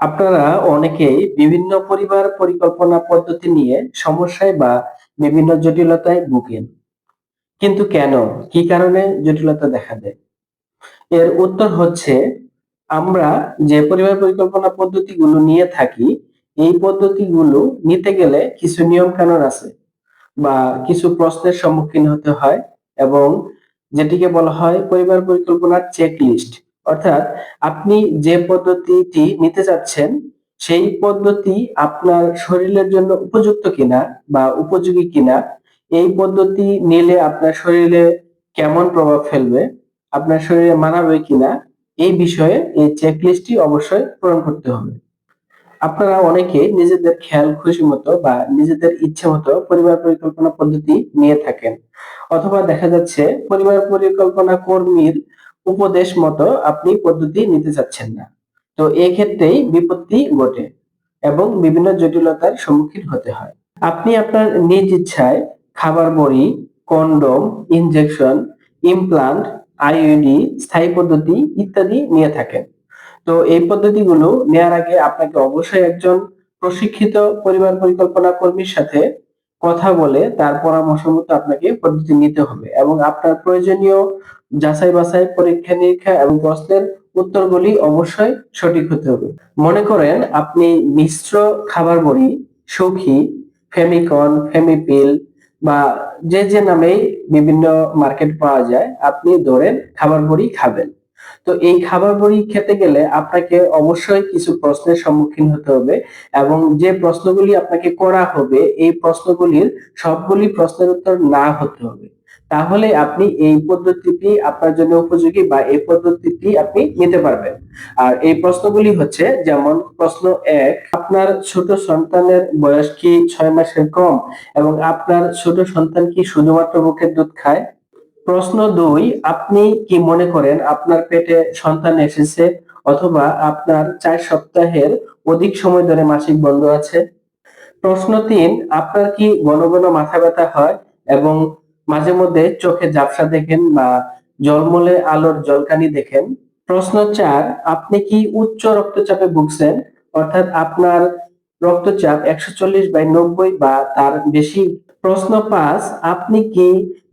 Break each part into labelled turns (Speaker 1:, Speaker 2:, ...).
Speaker 1: আপনারা অনেকেই বিভিন্ন পরিবার পরিকল্পনা পদ্ধতি নিয়ে সমস্যায় বা বিভিন্ন জটিলতায় ভুগেন। কিন্তু কেন? কি কারণে জটিলতা দেখা দেয়? এর উত্তর হচ্ছে আমরা যে পরিবার পরিকল্পনা পদ্ধতিগুলো নিয়ে থাকি, এই পদ্ধতিগুলো নিতে গেলে কিছু নিয়ম কানুন আছে বা কিছু প্রশ্নের সম্মুখীন হতে হয় এবং যেটিকে বলা হয় পরিবার পরিকল্পনার চেকলিস্ট। অর্থাৎ আপনি যে পদ্ধতিটি নিতে চাচ্ছেন সেই পদ্ধতি আপনার শরীরের জন্য উপযুক্ত কিনা বা উপযোগী কিনা, এই পদ্ধতি নিলে আপনার শরীরে কেমন প্রভাব ফেলবে, আপনার শরীরে মানাবে কিনা, এই বিষয়ে এই চেকলিস্টটি অবশ্যই পূরণ করতে হবে। আপনারা অনেকে নিজেদের খেয়াল খুশি মতো বা নিজেদের ইচ্ছে মতো পরিবার পরিকল্পনা পদ্ধতি নিয়ে থাকেন, অথবা দেখা যাচ্ছে পরিবার পরিকল্পনা কর্মীর উপদেশ মতো আপনি পদ্ধতি নিতে চাচ্ছেন না। তো এই ক্ষেত্রেই বিপত্তি ঘটে এবং বিভিন্ন জটিলতার সম্মুখীন হতে হয়। আপনি আপনার নিজ ইচ্ছায় খাবার বড়ি, কন্ডম, ইনজেকশন, ইমপ্লান্ট, আইইউডি, স্থায়ী পদ্ধতি ইত্যাদি নিয়ে থাকেন। তো এই পদ্ধতিগুলো নেয়ার আগে আপনাকে অবশ্যই একজন প্রশিক্ষিত পরিবার পরিকল্পনা কর্মীর সাথে কথা বলে তার পরামর্শ মতো আপনাকে পদ্ধতি নিতে হবে এবং আপনার প্রয়োজনীয় যাচাই বাছাই পরীক্ষা নিরীক্ষা এবং প্রশ্নের উত্তরগুলি অবশ্যই সঠিক হতে হবে। মনে করেন আপনি মিশ্র খাবার বড়ি, সখী, ফেমিকন, ফেমিপিল বা যে নামেই বিভিন্ন মার্কেট পাওয়া যায়, আপনি ধরেন খাবার বড়ি খাবেন। তো এই খাবার বড়ি খেতে গেলে আপনাকে অবশ্যই কিছু প্রশ্নের সম্মুখীন হতে হবে এবং যে প্রশ্নগুলি আপনাকে করা হবে এই প্রশ্নগুলির সবগুলি প্রশ্নের উত্তর না হতে হবে। তাহলে আপনি এই পদ্ধতিটি আপনার জন্য উপযোগী বা এই পদ্ধতিটি আপনি নিতে পারবেন। আর এই প্রশ্নগুলি হচ্ছে, যেমন প্রশ্ন ১, আপনার ছোট সন্তানের বয়স কি ৬ মাসের কম এবং আপনার ছোট সন্তান কি শুধুমাত্র মুখের দুধ খায়? প্রশ্ন ২, আপনি কি মনে করেন আপনার পেটে সন্তান এসেছে অথবা আপনার ৪ সপ্তাহের অধিক সময় ধরে মাসিক বন্ধ আছে? প্রশ্ন ৩, আপনার কি ঘন ঘন মাথা ব্যথা হয় এবং মাঝে মধ্যে চোখে ঝাপসা দেখেন বা ঝলমলে আলোর ঝলকানি দেখেন? প্রশ্ন ৪, আপনি কি উচ্চ রক্তচাপে ভুগছেন? অর্থাৎ আপনার রক্তচাপ ১৪০/৯০ বা তার বেশি? প্রশ্ন ৫, আপনি কি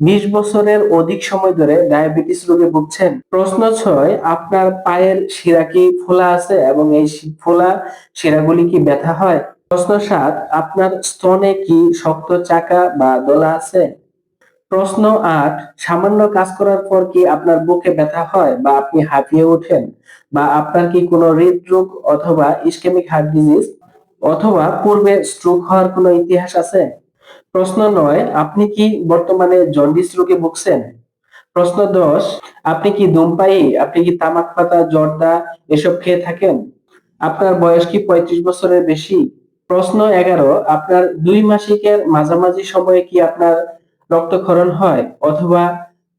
Speaker 1: ২০ বছরের অধিক সময় ধরে ডায়াবেটিস রোগে ভুগছেন? প্রশ্ন ৬, আপনার পায়ের শিরা কি ফোলা আছে এবং এই ফোলা শিরাগুলি কি ব্যথা হয়? প্রশ্ন ৭, আপনার স্তনে কি শক্ত চাকা বা দলা আছে? প্রশ্ন ৮, সামান্য কাজ করার পর কি আপনার বুকে ব্যথা হয় বা আপনি হাঁপিয়ে ওঠেন? বা আপনার কি কোনো হৃদরোগ অথবা ইসকেমিক হার্ট ডিজিজ অথবা পূর্বে স্ট্রোক হওয়ার কোনো ইতিহাস আছে? প্রশ্ন ৯, আপনি কি বর্তমানে জন্ডিস রোগে ভুগছেন? প্রশ্ন ১০, আপনি কি ধূমপায়ী? আপনি কি তামাক পাতা, জর্দা এসব খেয়ে থাকেন? আপনার বয়স কি ৩৫ বছরের বেশি? প্রশ্ন ১১, আপনার ২ মাসিকের মাঝামাঝি সময়ে কি আপনার রক্তক্ষরণ হয় অথবা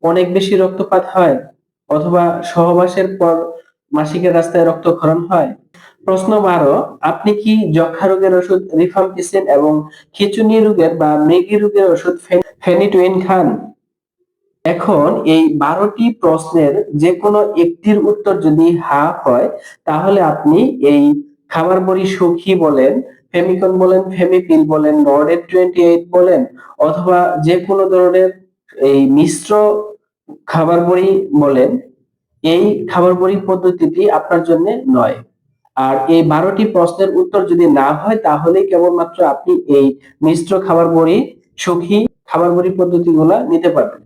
Speaker 1: অনেক বেশি রক্তপাত হয় অথবা সহবাসের পর মাসিকের রাস্তায় রক্তক্ষরণ হয়? প্রশ্ন ১২, আপনি কি যক্ষ্মা রোগের ওষুধ রিফাম্পিসিন এবং খিঁচুনি রোগের বা মৃগী রোগের ওষুধ ফেনিটুইন খান? এখন এই ১২টি প্রশ্নের যেকোনো একটির উত্তর যদি হ্যাঁ হয়, তাহলে আপনি এই খাবার বড়ি সখী বলেন, ফেমিকন বলেন, ফেমিপিল বলেন, নর্ডেট 28 বলেন অথবা যেকোনো ধরনের এই মিশ্র খাবার বড়ি বলেন, এই খাবার বড়ি পদ্ধতিটি আপনার জন্য নয়। আর এই ১২টি প্রশ্নের উত্তর যদি না হয় তাহলেই কেবলমাত্র আপনি এই মিশ্র খাবার বড়ি, সখী খাবার বড়ি পদ্ধতিগুলা নিতে পারবেন।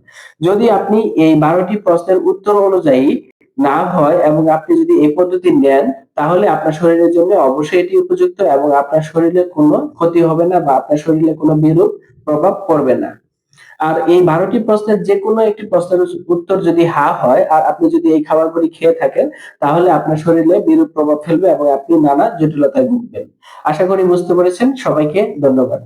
Speaker 1: যদি আপনি এই ১২টি প্রশ্নের উত্তর অনুযায়ী না হয় এবং আপনি যদি এই পদ্ধতি নেন, তাহলে আপনার শরীরের জন্য অবশ্যই এটি উপযুক্ত এবং আপনার শরীরের কোনো ক্ষতি হবে না বা আপনার শরীরে কোনো বিরূপ প্রভাব পড়বে না। আর এই ১২টি প্রশ্নের যেকোনো একটি প্রশ্নের উত্তর যদি হ্যাঁ হয় আর আপনি যদি এই খাবারগুলি খেয়ে থাকেন, তাহলে আপনার শরীরে বিরূপ প্রভাব ফেলবে এবং আপনি নানা জটিলতায় ভুগবেন। আশা করি বুঝতে পেরেছেন। সবাইকে ধন্যবাদ।